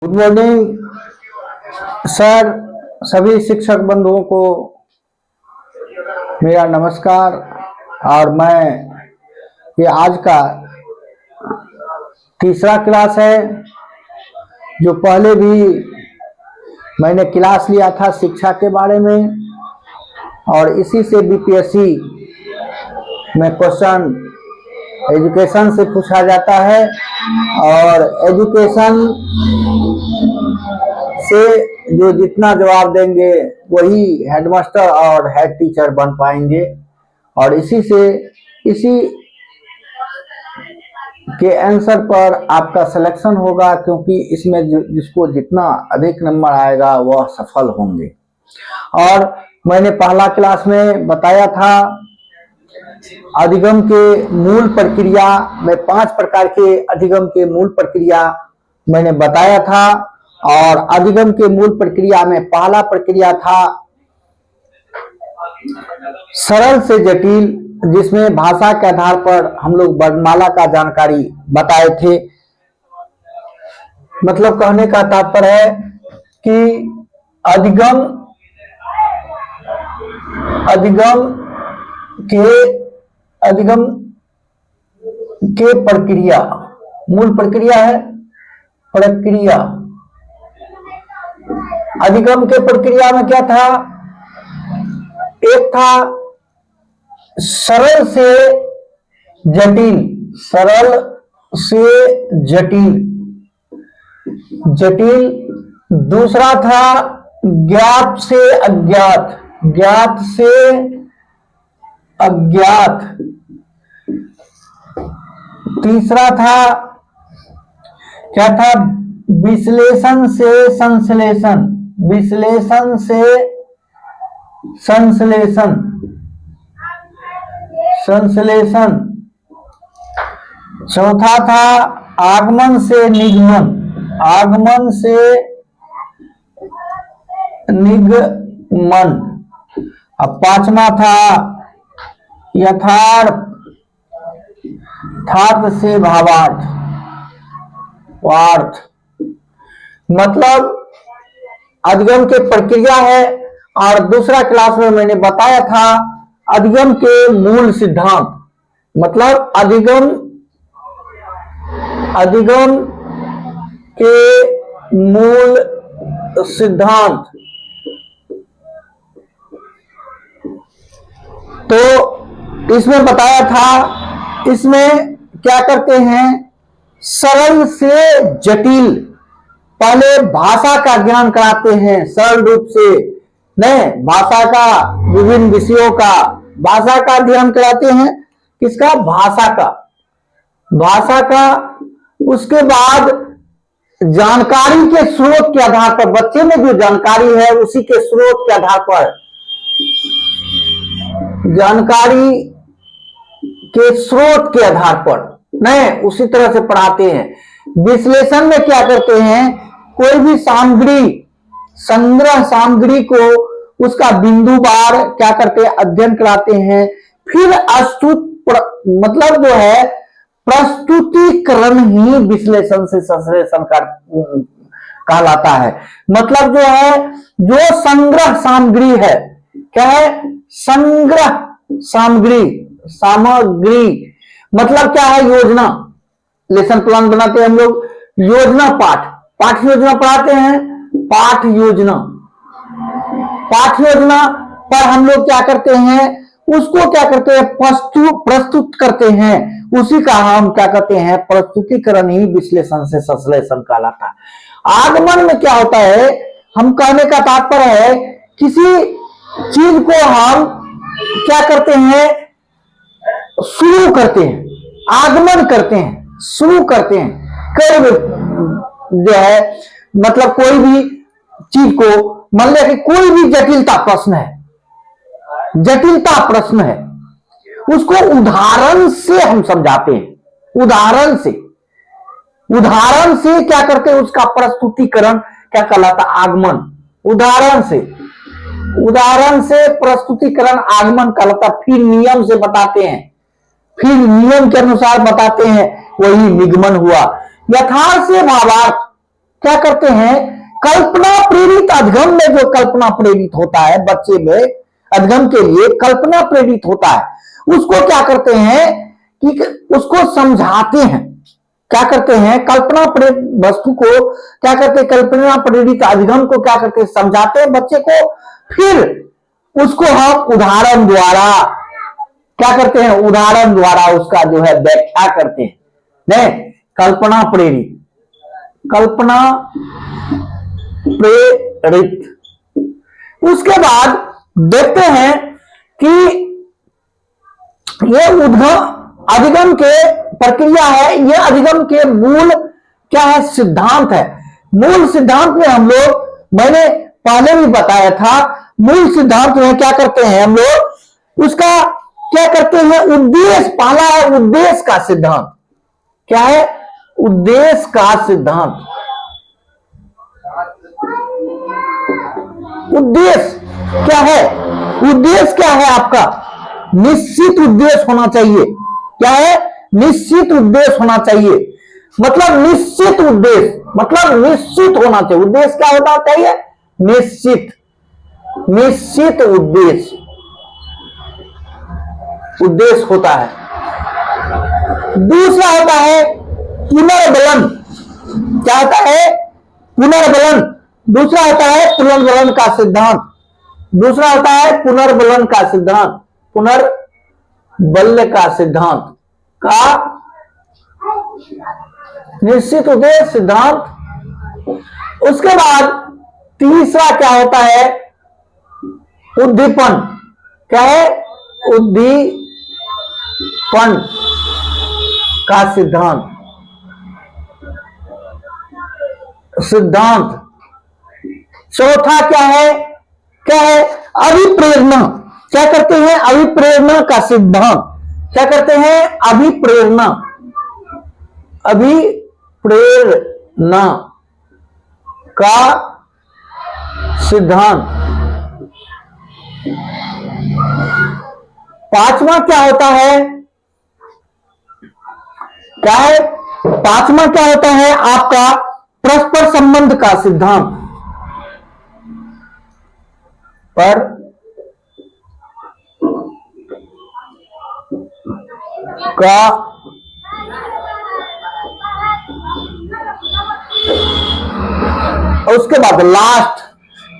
Good morning sir. सभी शिक्षक बंधुओं को मेरा नमस्कार। और मैं ये आज का तीसरा क्लास है। जो पहले भी मैंने क्लास लिया था शिक्षा के बारे में, और इसी से बीपीएससी में क्वेश्चन एजुकेशन से पूछा जाता है, और एजुकेशन से जो जितना जवाब देंगे वही हेडमास्टर और हेड टीचर बन पाएंगे। और इसी के आंसर पर आपका सिलेक्शन होगा, क्योंकि इसमें जिसको जितना अधिक नंबर आएगा वह सफल होंगे। और मैंने पहला क्लास में बताया था अधिगम के मूल प्रक्रिया में 5 प्रकार के अधिगम के मूल प्रक्रिया मैंने बताया था। और अधिगम के मूल प्रक्रिया में पहला प्रक्रिया था सरल से जटिल, जिसमें भाषा के आधार पर हम लोग वर्णमाला का जानकारी बताए थे। मतलब कहने का तात्पर्य है कि अधिगम के प्रक्रिया, मूल प्रक्रिया है प्रक्रिया। अधिगम के प्रक्रिया में क्या था? एक था सरल से जटिल, सरल से जटिल। दूसरा था ज्ञात से अज्ञात, ज्ञात से अज्ञात। तीसरा था क्या था? विश्लेषण से संश्लेषण, विश्लेषण से संश्लेषण, संश्लेषण। चौथा था आगमन से निगमन, आगमन से निगमन। अब पांचवा था यथार्थ, यथार्थ से भावार्थ, वार्थ। मतलब अधिगम के प्रक्रिया है। और दूसरा क्लास में मैंने बताया था अधिगम के मूल सिद्धांत। मतलब अधिगम के मूल सिद्धांत। तो इसमें बताया था, इसमें क्या करते हैं? सरल से जटिल, पहले भाषा का ज्ञान कराते हैं सरल रूप से, नहीं भाषा का, विभिन्न विषयों का भाषा का अध्ययन कराते हैं। किसका? भाषा का, भाषा का। उसके बाद जानकारी के स्रोत के आधार पर, बच्चे में जो जानकारी है उसी के स्रोत के आधार पर, जानकारी के स्रोत के आधार पर नहीं उसी तरह से पढ़ाते हैं। विश्लेषण में क्या करते हैं? कोई भी सामग्री, संग्रह सामग्री को उसका बिंदुवार क्या करते हैं? अध्ययन कराते हैं। फिर मतलब जो है प्रस्तुतिकरण ही विश्लेषण से संश्लेषण कहलाता है। मतलब जो है, जो संग्रह सामग्री है, क्या है? संग्रह सामग्री, सामग्री मतलब क्या है? योजना, लेसन प्लान बनाते हैं हम लोग, योजना पाठ योजना पढ़ाते हैं। पाठ योजना पर हम लोग क्या करते हैं? उसको क्या करते हैं? प्रस्तुत करते हैं। उसी का हम क्या करते हैं? प्रस्तुतिकरण ही विश्लेषण से संश्लेषण कहलाता है। आगमन में क्या होता है? हम कहने का तात्पर्य है किसी चीज को हम क्या करते हैं? शुरू करते हैं, आगमन करते हैं, शुरू करते हैं। कई जो है मतलब कोई भी चीज को, मान लिया कि कोई भी जटिलता प्रश्न है, जटिलता प्रश्न है, उसको उदाहरण से हम समझाते हैं। उदाहरण से क्या करते हैं? उसका प्रस्तुतिकरण क्या कहलाता? आगमन। उदाहरण से प्रस्तुतिकरण आगमन कहलाता। फिर नियम से बताते हैं, फिर नियम के अनुसार बताते हैं, वही निगमन हुआ। यथार्थ से भावार्थ, क्या करते हैं, कल्पना प्रेरित अधिगम में जो कल्पना प्रेरित होता है बच्चे में, अधिगम के लिए कल्पना प्रेरित होता है, उसको क्या करते हैं कि उसको समझाते हैं। क्या करते हैं, कल्पना प्रेरित वस्तु को क्या करते हैं, कल्पना प्रेरित अधिगम को क्या करते हैं, समझाते हैं बच्चे को। फिर उसको हम उदाहरण द्वारा क्या करते हैं, उदाहरण द्वारा उसका जो है व्याख्या करते हैं। नहीं, कल्पना प्रेरित, कल्पना प्रेरित। उसके बाद देखते हैं कि ये उद्गम अधिगम के प्रक्रिया है, ये अधिगम के मूल क्या है, सिद्धांत है। मूल सिद्धांत में हम लोग, मैंने पहले भी बताया था, मूल सिद्धांत में क्या करते हैं हम लोग, उसका क्या करते हैं, उद्देश्य। पहला है उद्देश्य का सिद्धांत। क्या है, उद्देश्य का सिद्धांत। उद्देश्य क्या है, उद्देश्य क्या है आपका, निश्चित उद्देश्य होना चाहिए। क्या है, निश्चित उद्देश्य होना चाहिए। मतलब निश्चित उद्देश्य, मतलब निश्चित होना चाहिए। उद्देश्य क्या होना चाहिए, निश्चित, निश्चित उद्देश्य, उद्देश्य होता है। दूसरा होता है पुनर्बलन। क्या होता है, पुनर्बलन। दूसरा होता है पुनर्बलन का सिद्धांत। दूसरा होता है पुनर्बलन का सिद्धांत, पुनर्बल्य का सिद्धांत का निश्चित उद्देश्य सिद्धांत। उसके बाद तीसरा क्या होता है, उद्दीपन। क्या है, उद्दीपन का सिद्धांत, सिद्धांत। चौथा क्या है, क्या है, अभिप्रेरणा। क्या करते हैं, अभिप्रेरणा का सिद्धांत। क्या करते हैं, अभिप्रेरणा, अभिप्रेरणा का सिद्धांत। पांचवा क्या होता है, क्या है, पांचवा क्या होता है आपका, परस्पर संबंध का सिद्धांत। पर का उसके बाद लास्ट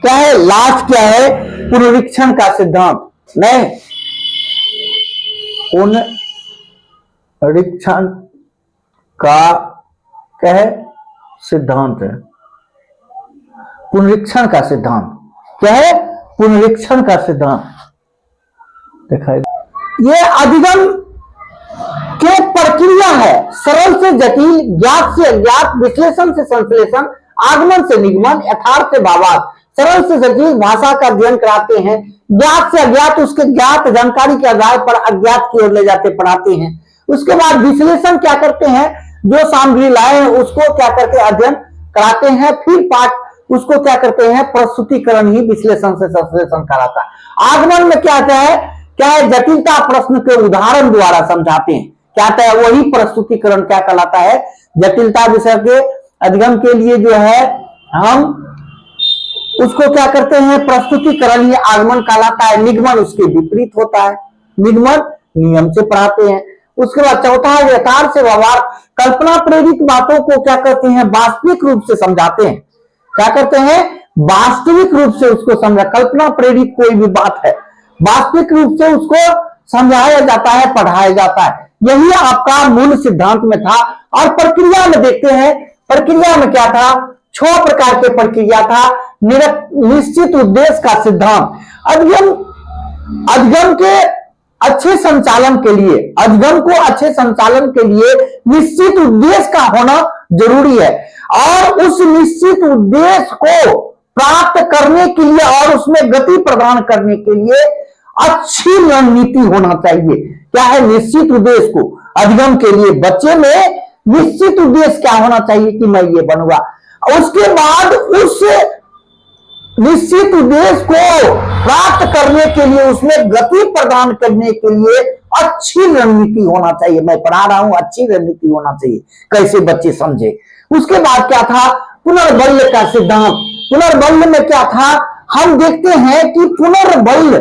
क्या है, लास्ट क्या है, पुनरीक्षण का सिद्धांत। नहीं, पुनरीक्षण का क्या है, सिद्धांत है। पुनरीक्षण का सिद्धांत क्या है, पुनरीक्षण का सिद्धांत। दिखाई, ये अधिगम के प्रक्रिया है, सरल से जटिल, ज्ञात से अज्ञात, विश्लेषण से संश्लेषण, आगमन से निगमन, यथार्थ से भावार्थ। सरल से जटिल भाषा का अध्ययन कराते हैं, ज्ञात से अज्ञात, उसके ज्ञात जानकारी के आधार पर अज्ञात की ओर ले जाते पढ़ाते हैं। उसके बाद विश्लेषण क्या करते हैं, जो सामग्री लाए हैं उसको क्या करते हैं, अध्ययन कराते हैं। फिर पाठ उसको क्या करते हैं, प्रस्तुतिकरण ही विश्लेषण से संश्लेषण कराता है। आगमन में क्या है, क्या है, जटिलता प्रश्न के उदाहरण द्वारा समझाते हैं। क्या है, वही प्रस्तुतिकरण क्या कहलाता है, जटिलता विषय के अधिगम के लिए जो है हम उसको क्या करते हैं, प्रस्तुतिकरण ही आगमन कहलाता है। निगमन उसके विपरीत होता है, निगमन नियम से पढ़ाते हैं। उसके बाद चौथा है यथार्थ से व्यवहार, कल्पना प्रेरित बातों को क्या करते हैं, वास्तविक रूप से समझाते हैं। क्या करते हैं, वास्तविक रूप से उसको समझा, कल्पना प्रेरित कोई भी बात है वास्तविक रूप से उसको समझाया जाता है, पढ़ाया जाता है। यही आपका मूल सिद्धांत में था। और प्रक्रिया में देखते हैं, प्रक्रिया में क्या था, 6 प्रकार के प्रक्रिया था। निश्चित उद्देश्य का सिद्धांत, अधिगम के अच्छे संचालन के लिए, अधिगम को अच्छे संचालन के लिए निश्चित उद्देश्य का होना जरूरी है। और उस निश्चित उद्देश्य को प्राप्त करने के लिए और उसमें गति प्रदान करने के लिए अच्छी रणनीति होना चाहिए। क्या है, निश्चित उद्देश्य को अधिगम के लिए बच्चे में निश्चित उद्देश्य क्या होना चाहिए कि मैं ये बनूंगा। उसके बाद उस निश्चित उद्देश्य को प्राप्त करने के लिए उसमें गति प्रदान करने के लिए अच्छी रणनीति होना चाहिए। मैं पढ़ा रहा हूं, अच्छी रणनीति होना चाहिए, कैसे बच्चे समझे। उसके बाद क्या था, पुनर्बल्य का सिद्धांत। पुनर्बल्य में क्या था, हम देखते हैं कि पुनर्बल्य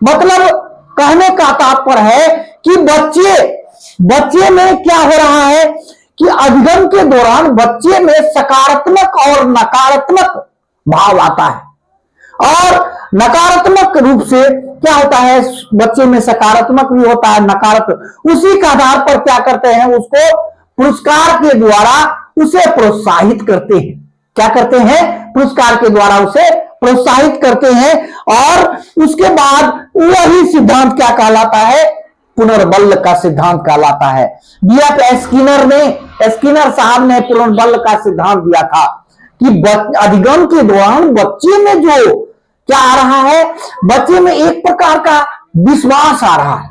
मतलब कहने का तात्पर्य है कि बच्चे में क्या हो रहा है कि अधिगम के दौरान बच्चे में सकारात्मक और नकारात्मक भाव आता है, और नकारात्मक रूप से क्या होता है, बच्चे में सकारात्मक भी होता है, नकारात्मक। उसी के आधार पर क्या करते हैं, उसको पुरस्कार के द्वारा उसे प्रोत्साहित करते हैं। क्या करते हैं, पुरस्कार के द्वारा उसे प्रोत्साहित करते हैं, और उसके बाद वही सिद्धांत क्या कहलाता है, पुनर्बल्य का सिद्धांत कहलाता है। B.F. स्किनर साहब ने पुनर्बल्य का सिद्धांत दिया था कि अधिगम के दौरान बच्चे में जो क्या आ रहा है, बच्चे में एक प्रकार का विश्वास आ रहा है।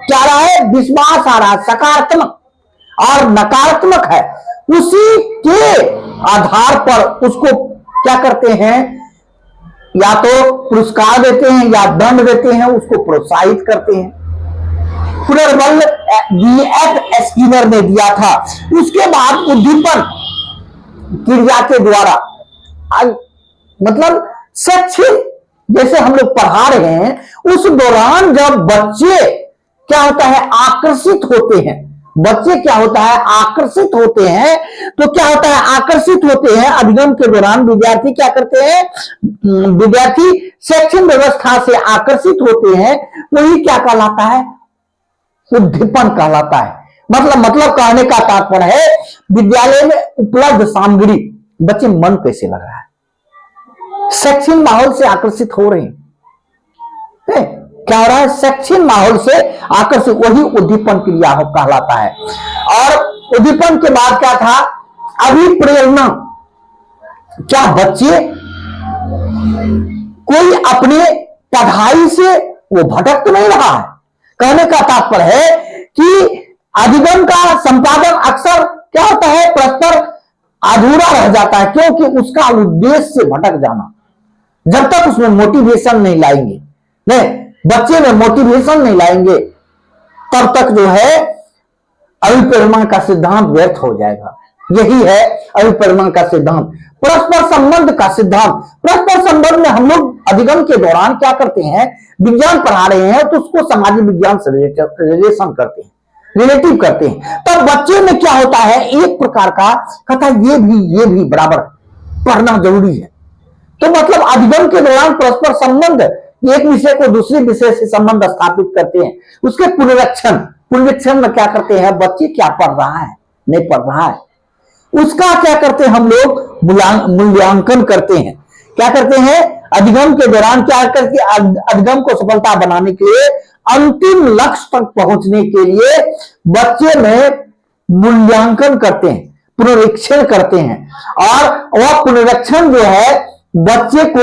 क्या आ रहा है, विश्वास आ रहा है, सकारात्मक और नकारात्मक है। उसी के आधार पर उसको क्या करते हैं, या तो पुरस्कार देते हैं या दंड देते हैं, उसको प्रोत्साहित करते हैं। पुनर्बल्य B.F. स्किनर ने दिया था। उसके बाद उद्दीपन क्रिया के द्वारा, मतलब शैक्षिक जैसे हम लोग पढ़ा रहे हैं, उस दौरान जब बच्चे क्या होता है, आकर्षित होते हैं, बच्चे क्या होता है, आकर्षित होते हैं, तो क्या होता है, आकर्षित होते हैं। अधिगम के दौरान विद्यार्थी क्या करते हैं, विद्यार्थी शैक्षिक व्यवस्था से आकर्षित होते हैं, वही क्या कहलाता है, उद्दीपन कहलाता है। मतलब कहने का तात्पर्य है, विद्यालय में उपलब्ध सामग्री बच्चे मन कैसे लग रहा है, शैक्षिक माहौल से आकर्षित हो रहे हैं, क्या हो रहा है, शैक्षिक माहौल से आकर्षित, वही उद्दीपन क्रिया कहलाता है। और उद्दीपन के बाद क्या था, अभिप्रेरणा। क्या बच्चे कोई अपने पढ़ाई से वो भटक तो नहीं रहा है। कहने का तात्पर्य है कि अधिगम का संपादन अक्सर क्या होता है, परस्पर अधूरा रह जाता है, क्योंकि उसका उद्देश्य से भटक जाना। जब तक उसमें मोटिवेशन नहीं लाएंगे, नहीं, बच्चे में मोटिवेशन नहीं लाएंगे, तब तक जो है अभिप्रेरणा का सिद्धांत व्यर्थ हो जाएगा। यही है अभिप्रेरणा का सिद्धांत। परस्पर संबंध का सिद्धांत, परस्पर संबंध में हम लोग अधिगम के दौरान क्या करते हैं, विज्ञान पढ़ा रहे हैं तो उसको सामाजिक विज्ञान से रिलेशन करते हैं, रिलेटिव करते हैं। तब बच्चे में क्या होता है, एक प्रकार का कथा, ये भी बराबर पढ़ना जरूरी है। तो मतलब अधिगम के दौरान परस्पर संबंध, एक विषय को दूसरे विषय से संबंध स्थापित करते हैं। उसके पुनरीक्षण में क्या करते हैं, बच्चे क्या पढ़ रहा है, नहीं पढ़ रहा है, उसका क्या करते हैं, हम लोग मूल्यांकन करते हैं। क्या करते हैं, अधिगम के दौरान क्या करके अधिगम को सफलता बनाने के लिए, अंतिम लक्ष्य तक पहुंचने के लिए बच्चे में मूल्यांकन करते हैं, पुनरीक्षण करते हैं। और वह पुनरीक्षण जो है, बच्चे को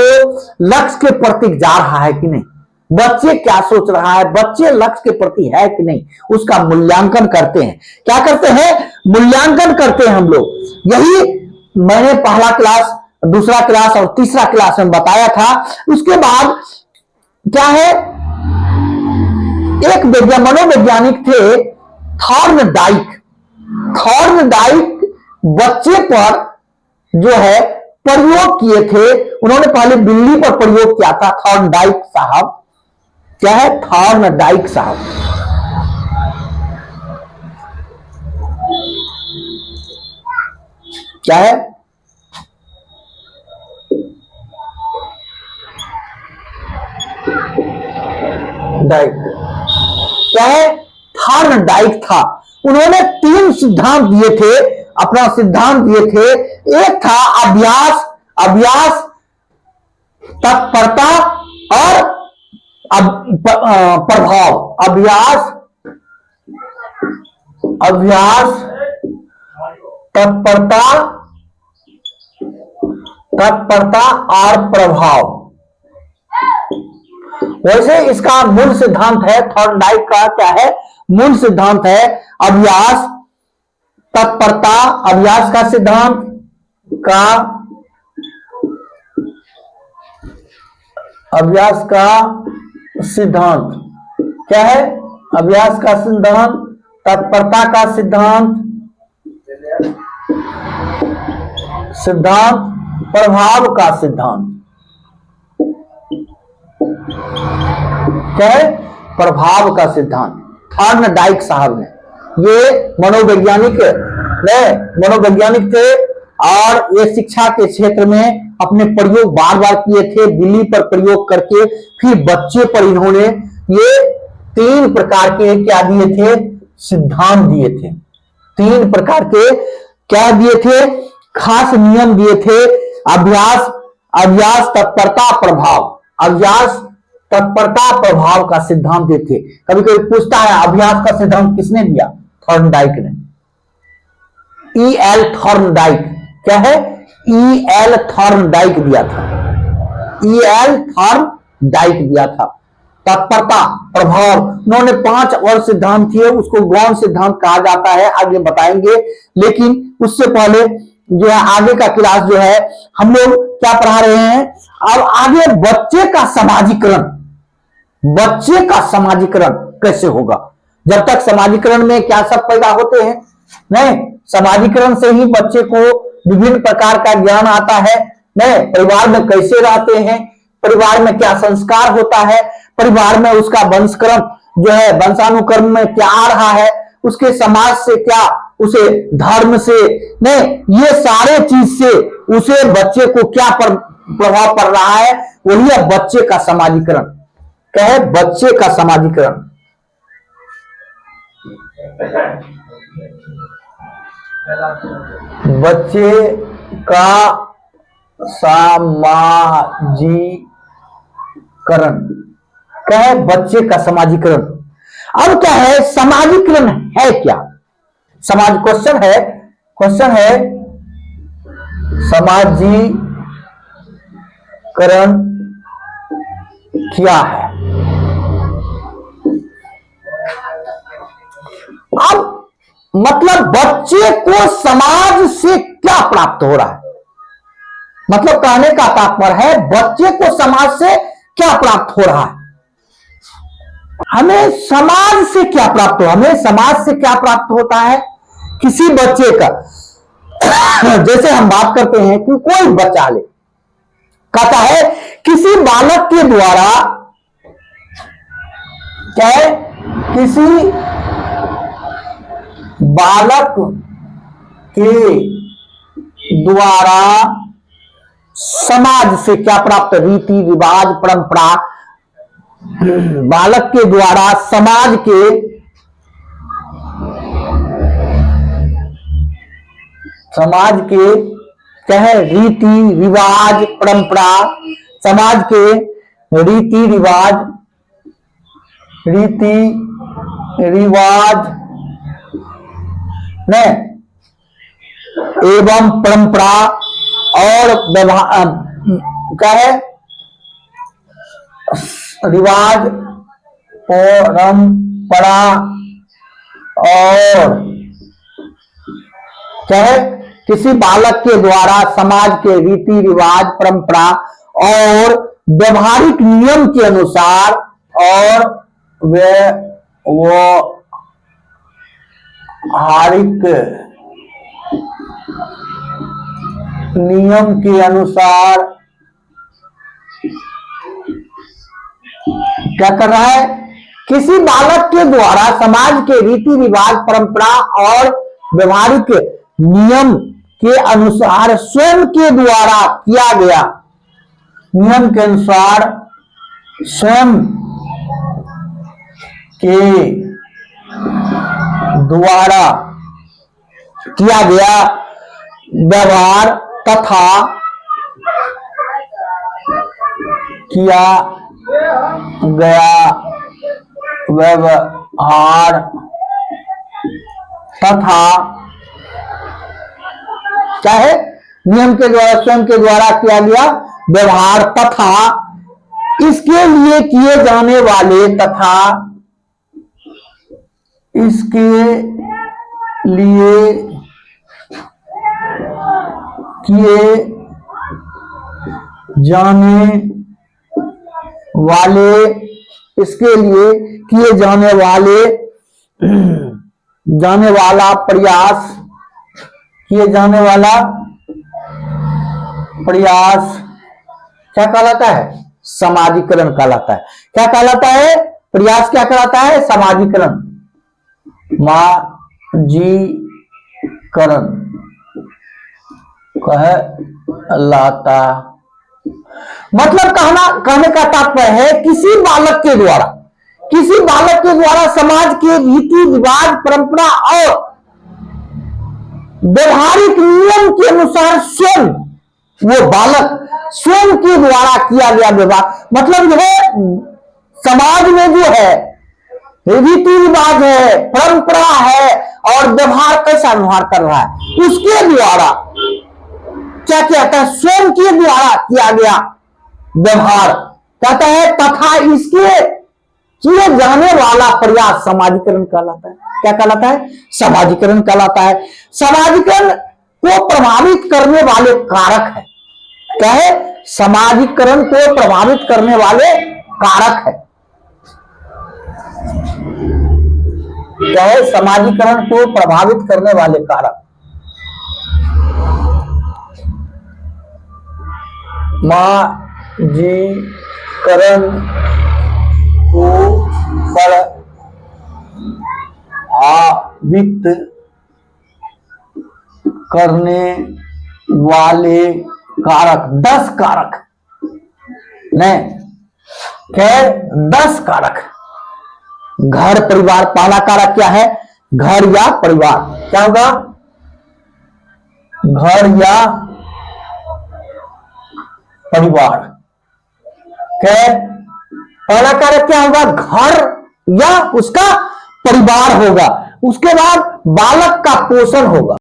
लक्ष्य के प्रति जा रहा है कि नहीं, बच्चे क्या सोच रहा है, बच्चे लक्ष्य के प्रति है कि नहीं, उसका मूल्यांकन करते हैं। क्या करते हैं, मूल्यांकन करते हैं हम लोग। यही मैंने पहला क्लास, दूसरा क्लास और तीसरा क्लास में बताया था। उसके बाद क्या है, एक मनोवैज्ञानिक थे थॉर्नडाइक बच्चे पर जो है प्रयोग किए थे। उन्होंने पहले बिल्ली पर प्रयोग किया था, थॉर्नडाइक साहब। क्या है, थॉर्नडाइक साहब। क्या है, डाइक, क्या है, थॉर्नडाइक था। उन्होंने 3 सिद्धांत दिए थे, अपना सिद्धांत दिए थे। एक था अभ्यास, तत्परता और प्रभाव। अभ्यास, तत्परता और प्रभाव। वैसे इसका मूल सिद्धांत है, थॉर्नडाइक का क्या है, मूल सिद्धांत है अभ्यास, तत्परता, अभ्यास का सिद्धांत क्या है, अभ्यास का सिद्धांत, तत्परता का सिद्धांत सिद्धांत, प्रभाव का सिद्धांत। क्या है? प्रभाव का सिद्धांत। थॉर्नडाइक साहब ने, ये मनोवैज्ञानिक थे और ये शिक्षा के क्षेत्र में अपने प्रयोग बार बार किए थे। बिल्ली पर प्रयोग करके फिर बच्चे पर इन्होंने ये 3 प्रकार के क्या दिए थे? सिद्धांत दिए थे। 3 प्रकार के क्या दिए थे? खास नियम दिए थे। अभ्यास, तत्परता, प्रभाव। अभ्यास, तत्परता, प्रभाव का सिद्धांत देते थे। कभी कभी पूछता है अभ्यास का सिद्धांत किसने दिया? थॉर्नडाइक ने। E.L. थॉर्नडाइक। क्या है? E.L. थॉर्नडाइक दिया था। E.L. थॉर्नडाइक दिया था। तत्परता, प्रभाव। उन्होंने 5 और सिद्धांत दिए, उसको गौण सिद्धांत कहा जाता है, आगे बताएंगे। लेकिन उससे पहले जो है आगे का क्लास जो है हम लोग क्या पढ़ा रहे हैं? अब आगे बच्चे का समाजीकरण। बच्चे का समाजीकरण कैसे होगा? जब तक समाजीकरण में क्या सब पैदा होते हैं? नहीं, समाजीकरण से ही बच्चे को विभिन्न प्रकार का ज्ञान आता है। नहीं, परिवार में कैसे रहते हैं, परिवार में क्या संस्कार होता है, परिवार में उसका वंशक्रम जो है वंशानुक्रम में क्या आ रहा है, उसके समाज से क्या, उसे धर्म से, नहीं, ये सारे चीज से उसे बच्चे को क्या प्रभाव पड़ रहा है? वही है बच्चे का समाजीकरण। क्या है? बच्चे का समाजीकरण। बच्चे का समाजीकरण। क्या है? बच्चे का समाजीकरण। अब क्या है? समाजीकरण है क्या? क्वेश्चन है समाजीकरण क्या है? अब मतलब बच्चे को समाज से क्या प्राप्त हो रहा है? मतलब कहने का तात्पर्य है बच्चे को समाज से क्या प्राप्त हो रहा है? हमें समाज से क्या प्राप्त हो? हमें समाज से क्या प्राप्त होता है? किसी बच्चे का जैसे हम बात करते हैं कि कोई बच्चा ले, कहता है किसी बालक के द्वारा, क्या है? किसी बालक के द्वारा समाज से क्या प्राप्त? रीति रिवाज, परंपरा। बालक के द्वारा समाज के क्या है? रीति रिवाज, परंपरा। समाज के रीति रिवाज ने एवं परंपरा और व्यवहार, क्या है? रिवाज, परंपरा और क्या है? किसी बालक के द्वारा समाज के रीति रिवाज, परंपरा और व्यवहारिक नियम के अनुसार और व्यवहारिक नियम के अनुसार क्या कर रहा है? किसी बालक के द्वारा समाज के रीति रिवाज, परंपरा और व्यवहारिक नियम के अनुसार स्वयं के द्वारा किया गया, नियम के अनुसार स्वयं के द्वारा किया गया व्यवहार तथा किया गया व्यवहार तथा क्या है? नियम के द्वारा, स्वयं के द्वारा किया गया व्यवहार तथा इसके लिए किए जाने वाले तथा इसके लिए किए जाने वाले, इसके लिए किए जाने वाला प्रयास, किए जाने वाला प्रयास क्या कहलाता है? समाजीकरण कहलाता है। क्या कहलाता है? प्रयास क्या कहलाता है? समाजीकरण, माजीकरण कहलाता। मतलब कहने का तात्पर्य है किसी बालक के द्वारा समाज के रीति रिवाज, परंपरा और व्यवहारिक नियम के अनुसार स्वयं वो बालक स्वयं के द्वारा किया गया व्यवहार, मतलब यह समाज में जो है रीति रिवाज है, परंपरा है और व्यवहार कैसा व्यवहार कर रहा है, उसके द्वारा क्या कहता है? स्वयं के द्वारा किया गया व्यवहार कहता है तथा इसके किए जाने वाला प्रयास समाजीकरण कहलाता है। क्या कहलाता है? समाजीकरण कहलाता है। समाजीकरण को प्रभावित करने वाले कारक है। क्या है? समाजीकरण को प्रभावित करने वाले कारक है। क्या है? समाजीकरण को प्रभावित करने वाले कारक। समाजीकरण को प्रभावित करने वाले कारक 10 कारक नहीं, क्या? 10 कारक। घर परिवार, पहला कारक क्या है? घर या परिवार। क्या होगा? घर या परिवार। क्या? पहला कारक क्या होगा? घर या उसका परिवार होगा। उसके बाद बालक का पोषण होगा।